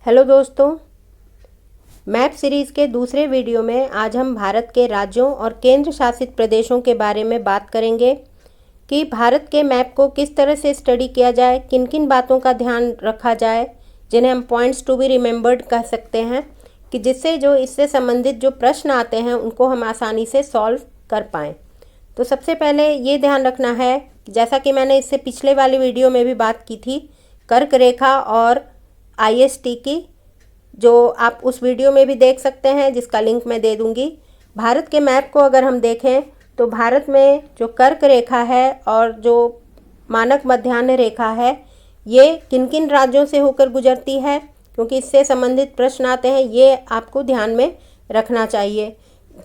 Hello दोस्तों, map series के दूसरे वीडियो में आज हम भारत के राज्यों और केंद्र शासित प्रदेशों के बारे में बात करेंगे कि भारत के मैप को किस तरह से स्टडी किया जाए, किन किन बातों का ध्यान रखा जाए, जिन्हें हम पॉइंट्स टू बी रिमेंबर्ड कह सकते हैं, कि जिससे जो इससे संबंधित जो प्रश्न आते हैं उनको हम आसानी से सॉल्व कर पाएँ। तो सबसे पहले ये ध्यान रखना है, जैसा कि मैंने इससे पिछले वाली वीडियो में भी बात की थी, कर्क रेखा और IST की, जो आप उस वीडियो में भी देख सकते हैं, जिसका लिंक मैं दे दूंगी। भारत के मैप को अगर हम देखें तो भारत में जो कर्क रेखा है और जो मानक मध्याह्न रेखा है, ये किन किन राज्यों से होकर गुजरती है, क्योंकि इससे संबंधित प्रश्न आते हैं, ये आपको ध्यान में रखना चाहिए।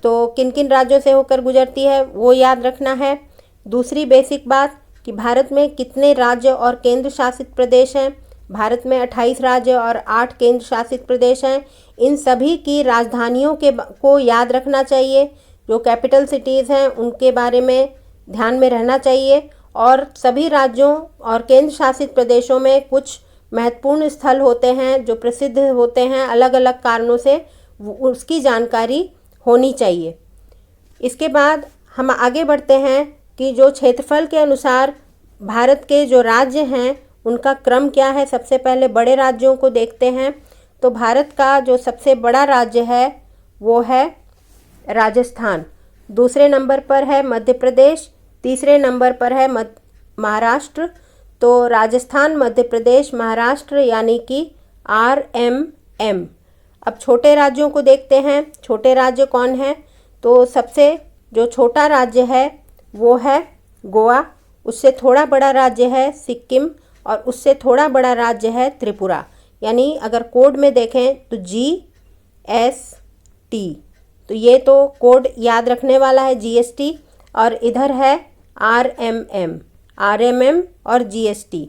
तो किन किन राज्यों से होकर गुजरती है वो याद रखना है। दूसरी बेसिक बात कि भारत में कितने राज्य और केंद्र शासित प्रदेश हैं। भारत में 28 राज्य और 8 केंद्र शासित प्रदेश हैं। इन सभी की राजधानियों को याद रखना चाहिए। जो कैपिटल सिटीज़ हैं उनके बारे में ध्यान में रहना चाहिए। और सभी राज्यों और केंद्र शासित प्रदेशों में कुछ महत्वपूर्ण स्थल होते हैं जो प्रसिद्ध होते हैं अलग अलग कारणों से, उसकी जानकारी होनी चाहिए। इसके बाद हम आगे बढ़ते हैं कि जो क्षेत्रफल के अनुसार भारत के जो राज्य हैं उनका क्रम क्या है। सबसे पहले बड़े राज्यों को देखते हैं। तो भारत का जो सबसे बड़ा राज्य है वो है राजस्थान, दूसरे नंबर पर है मध्य प्रदेश, तीसरे नंबर पर है महाराष्ट्र। तो राजस्थान, मध्य प्रदेश, महाराष्ट्र यानी कि RMM। अब छोटे राज्यों को देखते हैं। छोटे राज्य कौन है? तो सबसे जो छोटा राज्य है वो है गोवा, उससे थोड़ा बड़ा राज्य है सिक्किम, और उससे थोड़ा बड़ा राज्य है त्रिपुरा। यानी अगर कोड में देखें तो GST, तो ये तो कोड याद रखने वाला है GST, और इधर है RMM और GST।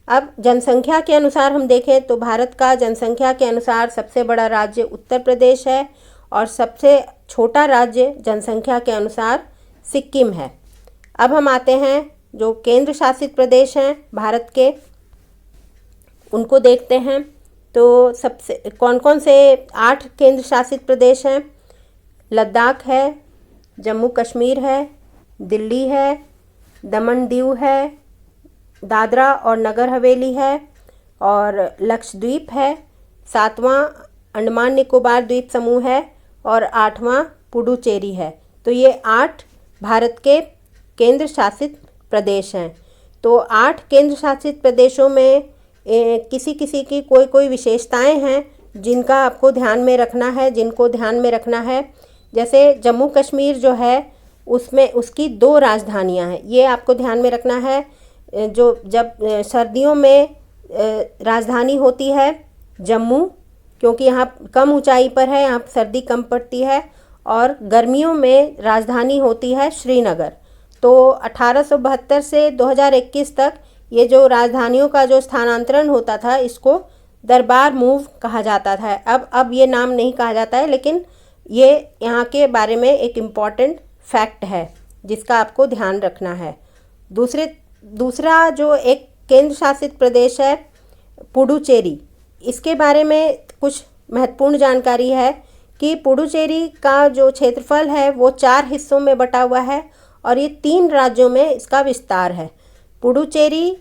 अब जनसंख्या के अनुसार हम देखें तो भारत का जनसंख्या के अनुसार सबसे बड़ा राज्य उत्तर प्रदेश है और सबसे छोटा राज्य जनसंख्या के अनुसार सिक्किम है। अब हम आते हैं जो केंद्र शासित प्रदेश हैं भारत के, उनको देखते हैं। तो सबसे कौन कौन से 8 केंद्र शासित प्रदेश हैं? लद्दाख है, जम्मू कश्मीर है, दिल्ली है, दमन दीव है, दादरा और नगर हवेली है, और लक्षद्वीप है, 7वां अंडमान निकोबार द्वीप समूह है, और 8वां पुडुचेरी है। तो ये 8 भारत के केंद्र शासित प्रदेश हैं। तो 8 केंद्र शासित प्रदेशों में किसी किसी की कोई विशेषताएं हैं जिनका आपको ध्यान में रखना है, जिनको ध्यान में रखना है। जैसे जम्मू कश्मीर जो है उसमें उसकी 2 राजधानियां हैं, ये आपको ध्यान में रखना है। जो जब सर्दियों में राजधानी होती है जम्मू, क्योंकि यहाँ कम ऊंचाई पर है, यहाँ सर्दी कम पड़ती है, और गर्मियों में राजधानी होती है श्रीनगर। तो 1872 से 2021 तक ये जो राजधानियों का जो स्थानांतरण होता था इसको दरबार मूव कहा जाता था। अब ये नाम नहीं कहा जाता है, लेकिन ये यहाँ के बारे में एक इम्पॉर्टेंट फैक्ट है जिसका आपको ध्यान रखना है। दूसरा जो एक केंद्र शासित प्रदेश है पुडुचेरी, इसके बारे में कुछ महत्वपूर्ण जानकारी है कि पुडुचेरी का जो क्षेत्रफल है वो 4 हिस्सों में बटा हुआ है और ये 3 राज्यों में इसका विस्तार है। पुडुचेरी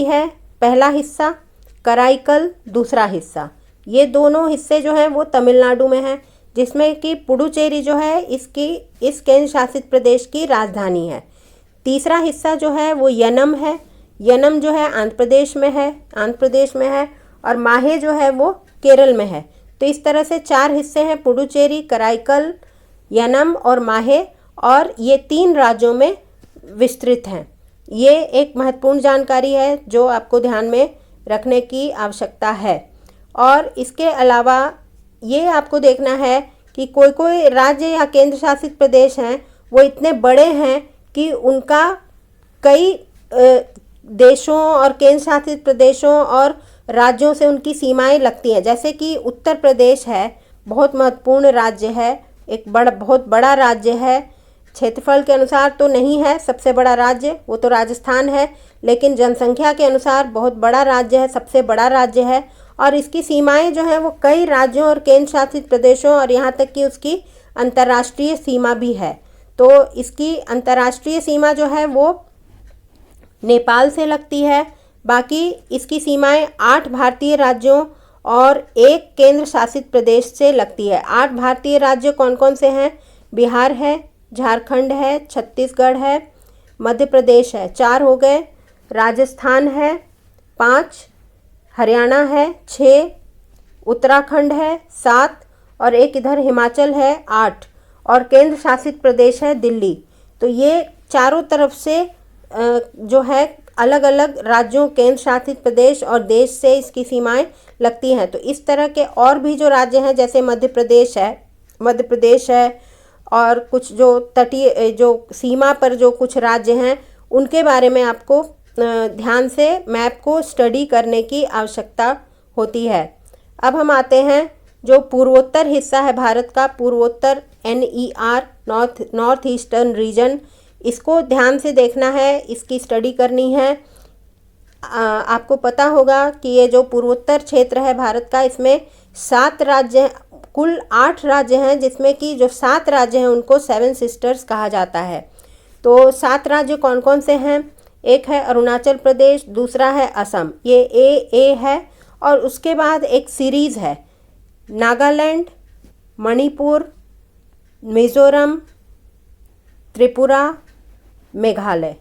है पहला हिस्सा, कराईकल दूसरा हिस्सा। ये दोनों हिस्से जो हैं वो तमिलनाडु में हैं, जिसमें कि पुडुचेरी जो है इस केंद्र शासित प्रदेश की राजधानी है। तीसरा हिस्सा जो है वो यनम है। यनम जो है आंध्र प्रदेश में है, और माहे जो है वो केरल में है। तो इस तरह से 4 हिस्से हैं, पुडुचेरी, कराईकल, यनम और माहे, और ये 3 राज्यों में विस्तृत हैं। ये एक महत्वपूर्ण जानकारी है जो आपको ध्यान में रखने की आवश्यकता है। और इसके अलावा ये आपको देखना है कि कोई राज्य या केंद्र शासित प्रदेश हैं वो इतने बड़े हैं कि उनका कई देशों और केंद्र शासित प्रदेशों और राज्यों से उनकी सीमाएं लगती हैं। जैसे कि उत्तर प्रदेश है, बहुत महत्वपूर्ण राज्य है, एक बहुत बड़ा राज्य है, क्षेत्रफल के अनुसार तो नहीं है सबसे बड़ा राज्य, वो तो राजस्थान है, लेकिन जनसंख्या के अनुसार बहुत बड़ा राज्य है, सबसे बड़ा राज्य है। और इसकी सीमाएं जो हैं वो कई राज्यों और केंद्र शासित प्रदेशों और यहाँ तक कि उसकी अंतर्राष्ट्रीय सीमा भी है। तो इसकी अंतर्राष्ट्रीय सीमा जो है वो नेपाल से लगती है। बाकी इसकी सीमाएं 8 भारतीय राज्यों और 1 केंद्र शासित प्रदेश से लगती है। 8 भारतीय राज्य कौन कौन से हैं? बिहार है, झारखंड है, छत्तीसगढ़ है, मध्य प्रदेश है, 4 हो गए। राजस्थान है 5, हरियाणा है 6, उत्तराखंड है 7 और एक इधर हिमाचल है 8 और केंद्र शासित प्रदेश है दिल्ली। तो ये चारों तरफ से जो है अलग अलग राज्यों, केंद्र शासित प्रदेश और देश से इसकी सीमाएं लगती हैं। तो इस तरह के और भी जो राज्य हैं जैसे मध्य प्रदेश है और कुछ जो तटीय जो सीमा पर जो कुछ राज्य हैं उनके बारे में आपको ध्यान से मैप को स्टडी करने की आवश्यकता होती है। अब हम आते हैं जो पूर्वोत्तर हिस्सा है भारत का, पूर्वोत्तर NER नॉर्थ ईस्टर्न रीजन, इसको ध्यान से देखना है, इसकी स्टडी करनी है। आपको पता होगा कि ये जो पूर्वोत्तर क्षेत्र है भारत का, इसमें 7 राज्य हैं, कुल 8 राज्य हैं, जिसमें कि जो 7 राज्य हैं उनको 7 सिस्टर्स कहा जाता है। तो 7 राज्य कौन कौन से हैं? एक है अरुणाचल प्रदेश, दूसरा है असम, ये ए है। और उसके बाद एक सीरीज़ है नागालैंड, मणिपुर, मिज़ोरम, त्रिपुरा, मेघालय।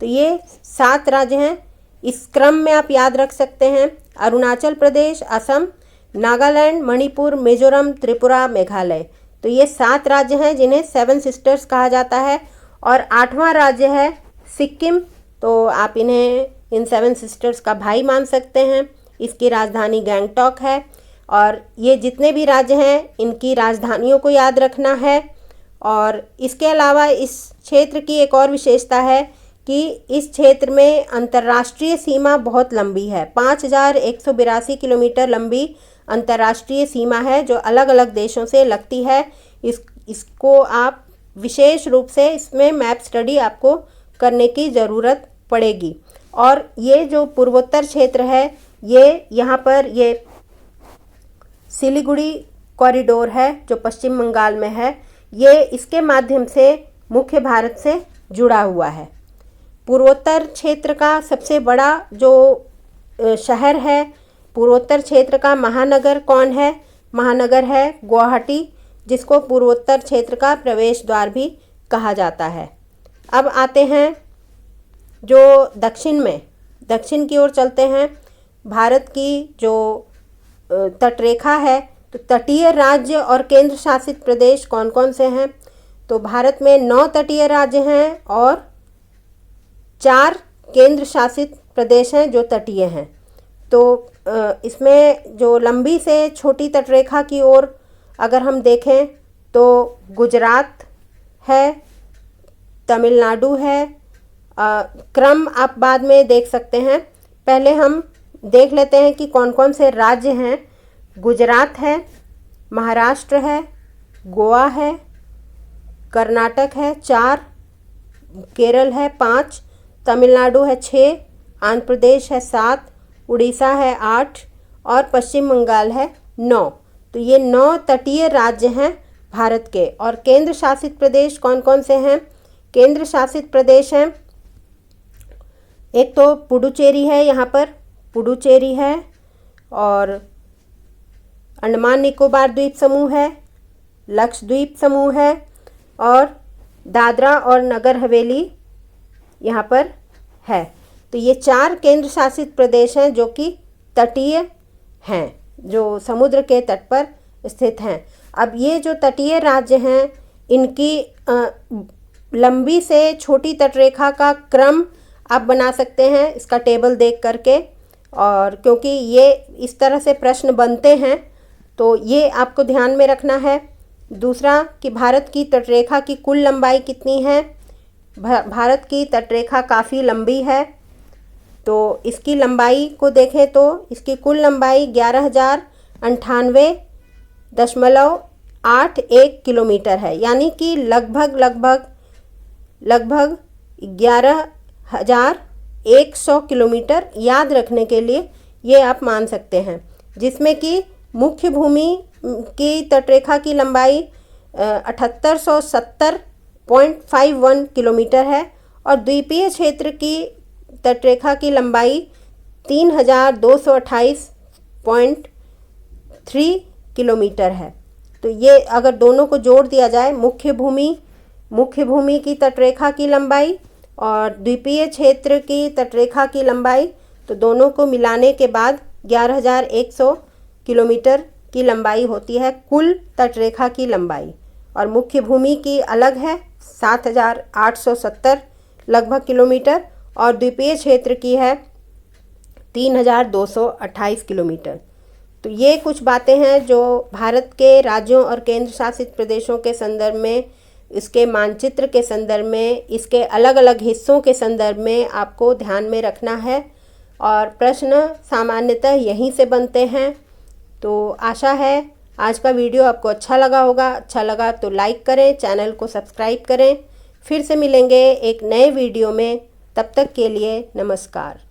तो ये 7 राज्य हैं। इस क्रम में आप याद रख सकते हैं, अरुणाचल प्रदेश, असम, नागालैंड, मणिपुर, मिज़ोरम, त्रिपुरा, मेघालय। तो ये 7 राज्य हैं जिन्हें 7 सिस्टर्स कहा जाता है। और 8वां राज्य है सिक्किम, तो आप इन्हें इन 7 सिस्टर्स का भाई मान सकते हैं। इसकी राजधानी गैंगटॉक है। और ये जितने भी राज्य हैं इनकी राजधानियों को याद रखना है। और इसके अलावा इस क्षेत्र की एक और विशेषता है कि इस क्षेत्र में अंतर्राष्ट्रीय सीमा बहुत लंबी है। 5182 किलोमीटर लंबी अंतर्राष्ट्रीय सीमा है जो अलग अलग देशों से लगती है। इसको आप विशेष रूप से इसमें मैप स्टडी आपको करने की ज़रूरत पड़ेगी। और ये जो पूर्वोत्तर क्षेत्र है, ये यहाँ पर ये सिलीगुड़ी कॉरिडोर है जो पश्चिम बंगाल में है, ये इसके माध्यम से मुख्य भारत से जुड़ा हुआ है। पूर्वोत्तर क्षेत्र का सबसे बड़ा जो शहर है पूर्वोत्तर क्षेत्र का, महानगर कौन है? महानगर है गुवाहाटी, जिसको पूर्वोत्तर क्षेत्र का प्रवेश द्वार भी कहा जाता है। अब आते हैं जो दक्षिण की ओर चलते हैं। भारत की जो तटरेखा है, तो तटीय राज्य और केंद्र शासित प्रदेश कौन कौन से हैं? तो भारत में 9 तटीय राज्य हैं और 4 केंद्र शासित प्रदेश हैं जो तटीय हैं। तो इसमें जो लंबी से छोटी तटरेखा की ओर अगर हम देखें तो गुजरात है, तमिलनाडु है। क्रम आप बाद में देख सकते हैं, पहले हम देख लेते हैं कि कौन कौन से राज्य हैं। गुजरात है, महाराष्ट्र है, गोवा है, कर्नाटक है 4, केरल है 5, तमिलनाडु है 6, आंध्र प्रदेश है 7, उड़ीसा है 8 और पश्चिम बंगाल है 9। तो ये 9 तटीय राज्य हैं भारत के। और केंद्र शासित प्रदेश कौन कौन से हैं? केंद्र शासित प्रदेश हैं, एक तो पुडुचेरी है, यहाँ पर पुडुचेरी है, और अंडमान निकोबार द्वीप समूह है, लक्षद्वीप समूह है और दादरा और नगर हवेली यहाँ पर है। तो ये 4 केंद्र शासित प्रदेश हैं जो कि तटीय हैं, जो समुद्र के तट पर स्थित हैं। अब ये जो तटीय राज्य हैं इनकी लंबी से छोटी तटरेखा का क्रम आप बना सकते हैं इसका टेबल देख करके। और क्योंकि ये इस तरह से प्रश्न बनते हैं तो ये आपको ध्यान में रखना है। दूसरा कि भारत की तटरेखा की कुल लंबाई कितनी है? भारत की तटरेखा काफ़ी लंबी है, तो इसकी लंबाई को देखें तो इसकी कुल लंबाई 11,098.81 किलोमीटर है, यानी कि लगभग लगभग 11,100 किलोमीटर याद रखने के लिए ये आप मान सकते हैं, जिसमें कि मुख्य भूमि की तटरेखा की लंबाई 7870.51 किलोमीटर है और द्वीपीय क्षेत्र की तटरेखा की लंबाई 3228.3 किलोमीटर है। तो ये अगर दोनों को जोड़ दिया जाए, मुख्य भूमि की तटरेखा की लंबाई और द्वीपीय क्षेत्र की तटरेखा की लंबाई, तो दोनों को मिलाने के बाद 11,100 किलोमीटर की लंबाई होती है कुल तटरेखा की लंबाई। और मुख्य भूमि की अलग है 7,870 लगभग किलोमीटर और द्वीपीय क्षेत्र की है 3,228 किलोमीटर। तो ये कुछ बातें हैं जो भारत के राज्यों और केंद्र शासित प्रदेशों के संदर्भ में, इसके मानचित्र के संदर्भ में, इसके अलग अलग हिस्सों के संदर्भ में आपको ध्यान में रखना है और प्रश्न सामान्यतः यहीं से बनते हैं। तो आशा है आज का वीडियो आपको अच्छा लगा होगा। अच्छा लगा तो लाइक करें, चैनल को सब्सक्राइब करें। फिर से मिलेंगे एक नए वीडियो में, तब तक के लिए नमस्कार।